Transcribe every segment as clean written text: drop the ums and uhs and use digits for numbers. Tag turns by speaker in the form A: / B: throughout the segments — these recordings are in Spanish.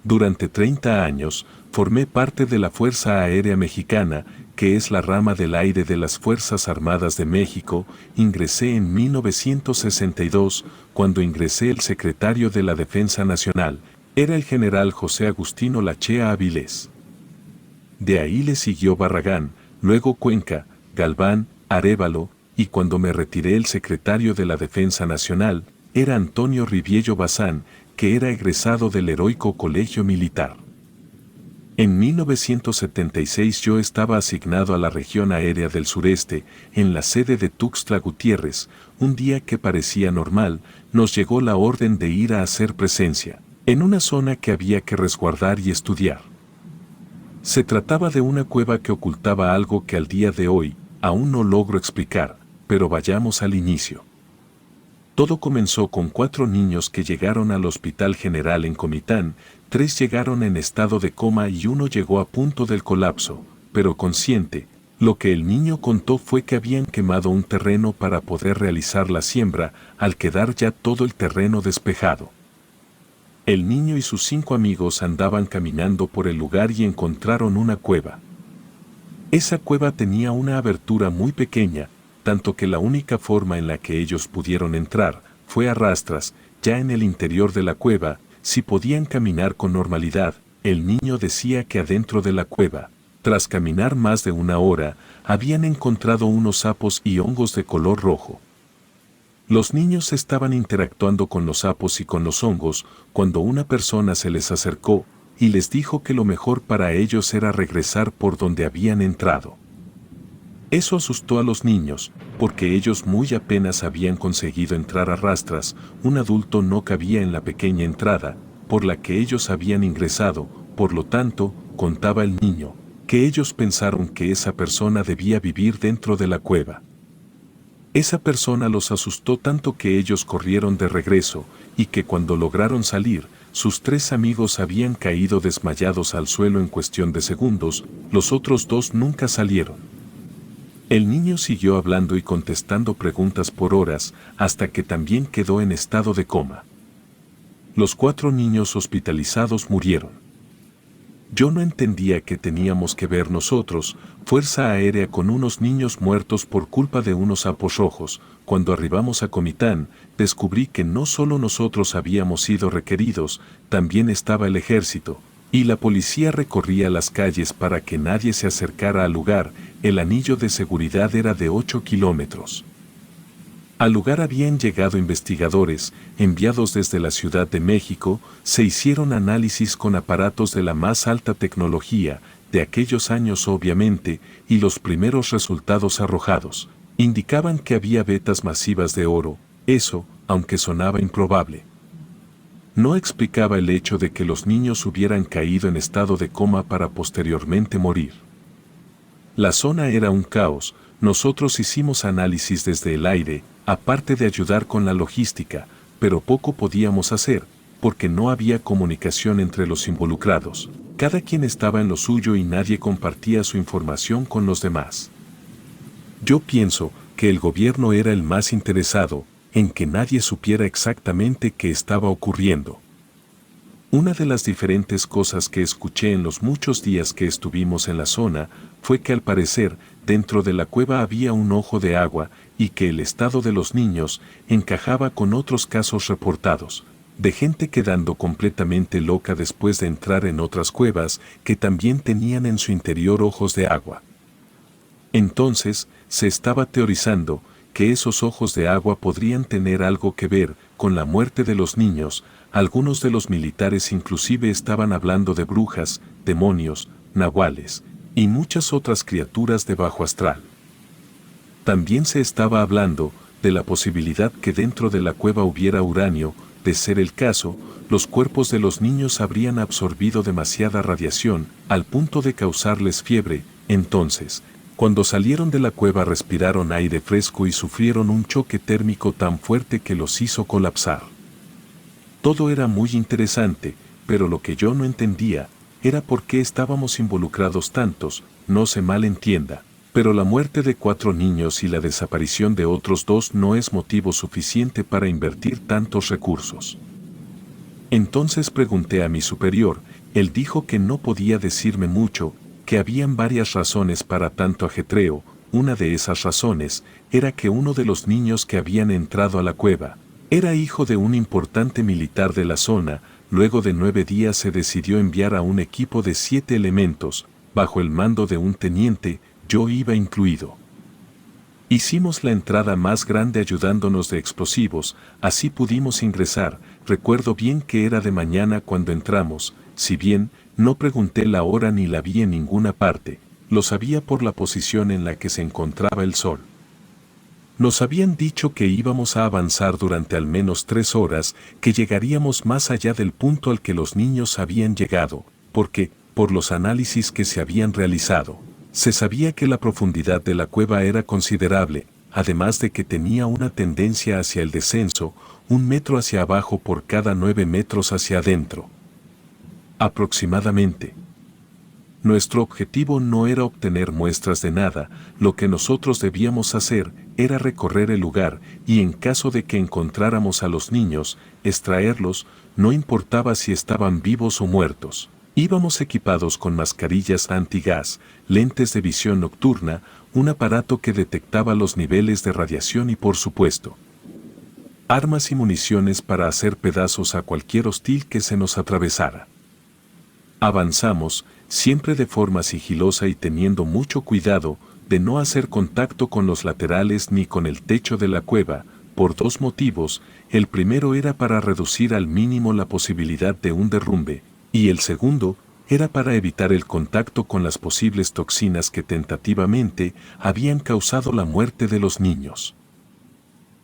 A: Durante 30 años, formé parte de la Fuerza Aérea Mexicana, que es la rama del aire de las Fuerzas Armadas de México. Ingresé en 1962, cuando ingresé el secretario de la Defensa Nacional, era el general José Agustino Lachea Avilés. De ahí le siguió Barragán, luego Cuenca, Galván, Arévalo, y cuando me retiré el secretario de la Defensa Nacional, era Antonio Riviello Bazán, que era egresado del heroico Colegio Militar. En 1976 yo estaba asignado a la región aérea del sureste, en la sede de Tuxtla Gutiérrez. Un día que parecía normal, nos llegó la orden de ir a hacer presencia, en una zona que había que resguardar y estudiar. Se trataba de una cueva que ocultaba algo que al día de hoy aún no logro explicar, pero vayamos al inicio. Todo comenzó con 4 niños que llegaron al Hospital General en Comitán. 3 llegaron en estado de coma y 1 llegó a punto del colapso, pero consciente. Lo que el niño contó fue que habían quemado un terreno para poder realizar la siembra, al quedar ya todo el terreno despejado. El niño y sus 5 amigos andaban caminando por el lugar y encontraron una cueva. Esa cueva tenía una abertura muy pequeña, tanto que la única forma en la que ellos pudieron entrar fue a rastras. Ya en el interior de la cueva, si podían caminar con normalidad. El niño decía que adentro de la cueva, tras caminar más de 1 hora, habían encontrado unos sapos y hongos de color rojo. Los niños estaban interactuando con los sapos y con los hongos cuando una persona se les acercó y les dijo que lo mejor para ellos era regresar por donde habían entrado. Eso asustó a los niños, porque ellos muy apenas habían conseguido entrar a rastras. Un adulto no cabía en la pequeña entrada por la que ellos habían ingresado. Por lo tanto, contaba el niño, que ellos pensaron que esa persona debía vivir dentro de la cueva. Esa persona los asustó tanto que ellos corrieron de regreso, y que cuando lograron salir, sus 3 amigos habían caído desmayados al suelo en cuestión de segundos. Los otros 2 nunca salieron. El niño siguió hablando y contestando preguntas por horas, hasta que también quedó en estado de coma. Los 4 niños hospitalizados murieron. Yo no entendía qué teníamos que ver nosotros, Fuerza Aérea, con unos niños muertos por culpa de unos sapos rojos. Cuando arribamos a Comitán, descubrí que no solo nosotros habíamos sido requeridos, también estaba el ejército, y la policía recorría las calles para que nadie se acercara al lugar. El anillo de seguridad era de 8 kilómetros. Al lugar habían llegado investigadores, enviados desde la Ciudad de México. Se hicieron análisis con aparatos de la más alta tecnología, de aquellos años obviamente, y los primeros resultados arrojados indicaban que había vetas masivas de oro. Eso, aunque sonaba improbable, no explicaba el hecho de que los niños hubieran caído en estado de coma para posteriormente morir. La zona era un caos. Nosotros hicimos análisis desde el aire, aparte de ayudar con la logística, pero poco podíamos hacer, porque no había comunicación entre los involucrados. Cada quien estaba en lo suyo y nadie compartía su información con los demás. Yo pienso que el gobierno era el más interesado en que nadie supiera exactamente qué estaba ocurriendo. Una de las diferentes cosas que escuché en los muchos días que estuvimos en la zona fue que al parecer dentro de la cueva había un ojo de agua y que el estado de los niños encajaba con otros casos reportados, de gente quedando completamente loca después de entrar en otras cuevas que también tenían en su interior ojos de agua. Entonces, se estaba teorizando que esos ojos de agua podrían tener algo que ver con la muerte de los niños. Algunos de los militares inclusive estaban hablando de brujas, demonios, nahuales y muchas otras criaturas de bajo astral. También se estaba hablando de la posibilidad que dentro de la cueva hubiera uranio. De ser el caso, los cuerpos de los niños habrían absorbido demasiada radiación al punto de causarles fiebre. Entonces, cuando salieron de la cueva respiraron aire fresco y sufrieron un choque térmico tan fuerte que los hizo colapsar. Todo era muy interesante, pero lo que yo no entendía era por qué estábamos involucrados tantos. No se malentienda, pero la muerte de 4 niños y la desaparición de otros 2 no es motivo suficiente para invertir tantos recursos. Entonces pregunté a mi superior, Él dijo que no podía decirme mucho, que habían varias razones para tanto ajetreo. Una de esas razones era que uno de los niños que habían entrado a la cueva era hijo de un importante militar de la zona. Luego de 9 días se decidió enviar a un equipo de 7 elementos, bajo el mando de un teniente, yo iba incluido. Hicimos la entrada más grande ayudándonos de explosivos, así pudimos ingresar. Recuerdo bien que era de mañana cuando entramos, si bien no pregunté la hora ni la vi en ninguna parte, lo sabía por la posición en la que se encontraba el sol. Nos habían dicho que íbamos a avanzar durante al menos 3 horas, que llegaríamos más allá del punto al que los niños habían llegado, porque, por los análisis que se habían realizado, se sabía que la profundidad de la cueva era considerable, además de que tenía una tendencia hacia el descenso, 1 metro hacia abajo por cada 9 metros hacia adentro. Aproximadamente. Nuestro objetivo no era obtener muestras de nada, lo que nosotros debíamos hacer era recorrer el lugar y en caso de que encontráramos a los niños, extraerlos, no importaba si estaban vivos o muertos. Íbamos equipados con mascarillas antigas, lentes de visión nocturna, un aparato que detectaba los niveles de radiación y por supuesto, armas y municiones para hacer pedazos a cualquier hostil que se nos atravesara. Avanzamos, siempre de forma sigilosa y teniendo mucho cuidado de no hacer contacto con los laterales ni con el techo de la cueva, por 2 motivos. El primero era para reducir al mínimo la posibilidad de un derrumbe, y el segundo era para evitar el contacto con las posibles toxinas que tentativamente habían causado la muerte de los niños.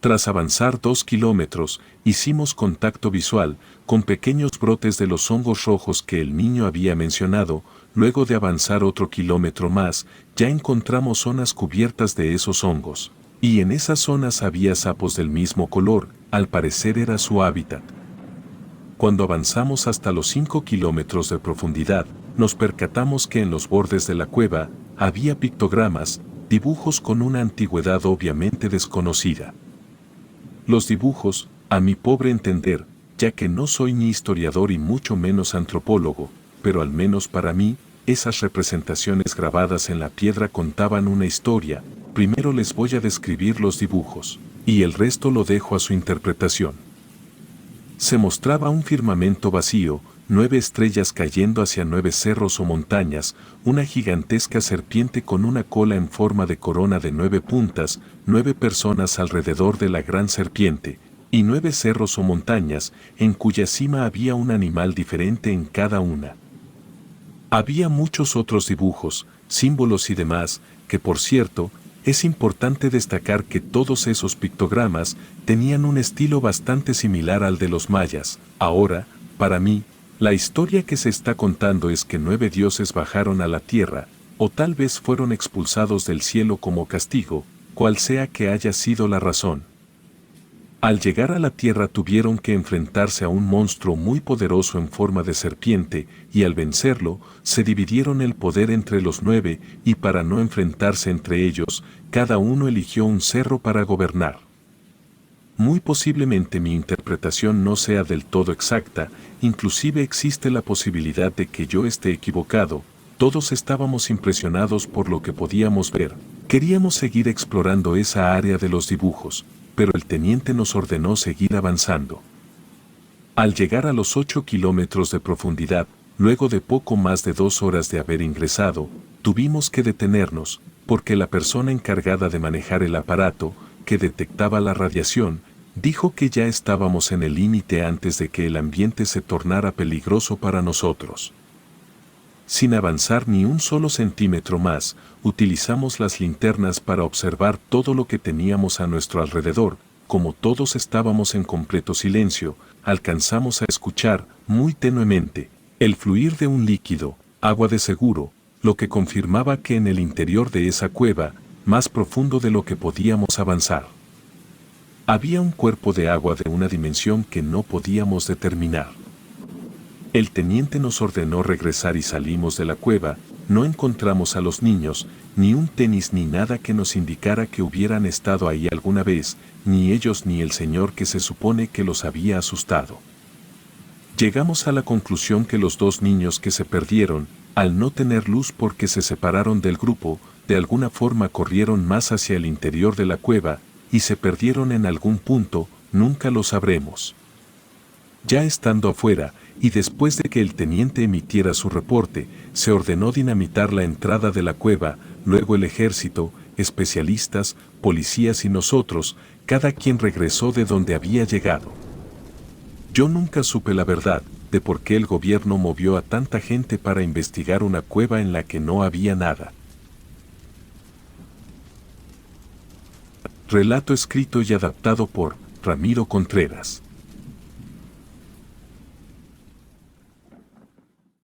A: Tras avanzar 2 kilómetros, hicimos contacto visual con pequeños brotes de los hongos rojos que el niño había mencionado. Luego de avanzar otro kilómetro más, ya encontramos zonas cubiertas de esos hongos, y en esas zonas había sapos del mismo color, al parecer era su hábitat. Cuando avanzamos hasta los 5 kilómetros de profundidad, nos percatamos que en los bordes de la cueva había pictogramas, dibujos con una antigüedad obviamente desconocida. Los dibujos, a mi pobre entender, ya que no soy ni historiador y mucho menos antropólogo, pero al menos para mí, esas representaciones grabadas en la piedra contaban una historia. Primero les voy a describir los dibujos, y el resto lo dejo a su interpretación. Se mostraba un firmamento vacío, 9 estrellas cayendo hacia 9 cerros o montañas, una gigantesca serpiente con una cola en forma de corona de 9 puntas, 9 personas alrededor de la gran serpiente, y 9 cerros o montañas, en cuya cima había un animal diferente en cada una. Había muchos otros dibujos, símbolos y demás, que por cierto, es importante destacar que todos esos pictogramas tenían un estilo bastante similar al de los mayas. Ahora, para mí, la historia que se está contando es que 9 dioses bajaron a la tierra, o tal vez fueron expulsados del cielo como castigo, cual sea que haya sido la razón. Al llegar a la tierra tuvieron que enfrentarse a un monstruo muy poderoso en forma de serpiente, y al vencerlo, se dividieron el poder entre los 9, y para no enfrentarse entre ellos, cada uno eligió un cerro para gobernar. Muy posiblemente mi interpretación no sea del todo exacta, inclusive existe la posibilidad de que yo esté equivocado. Todos estábamos impresionados por lo que podíamos ver. Queríamos seguir explorando esa área de los dibujos, pero el teniente nos ordenó seguir avanzando. Al llegar a los 8 kilómetros de profundidad, luego de poco más de 2 horas de haber ingresado, tuvimos que detenernos, porque la persona encargada de manejar el aparato, que detectaba la radiación, dijo que ya estábamos en el límite antes de que el ambiente se tornara peligroso para nosotros. Sin avanzar ni un solo centímetro más, utilizamos las linternas para observar todo lo que teníamos a nuestro alrededor. Como todos estábamos en completo silencio, alcanzamos a escuchar, muy tenuemente, el fluir de un líquido, agua de seguro, lo que confirmaba que en el interior de esa cueva, más profundo de lo que podíamos avanzar, había un cuerpo de agua de una dimensión que no podíamos determinar. El teniente nos ordenó regresar y salimos de la cueva. No encontramos a los niños, ni un tenis ni nada que nos indicara que hubieran estado ahí alguna vez, ni ellos ni el señor que se supone que los había asustado. Llegamos a la conclusión que los dos niños que se perdieron, al no tener luz porque se separaron del grupo, de alguna forma corrieron más hacia el interior de la cueva, y se perdieron en algún punto, nunca lo sabremos. Ya estando afuera, y después de que el teniente emitiera su reporte, se ordenó dinamitar la entrada de la cueva, luego el ejército, especialistas, policías y nosotros, cada quien regresó de donde había llegado. Yo nunca supe la verdad de por qué el gobierno movió a tanta gente para investigar una cueva en la que no había nada. Relato escrito y adaptado por Ramiro Contreras.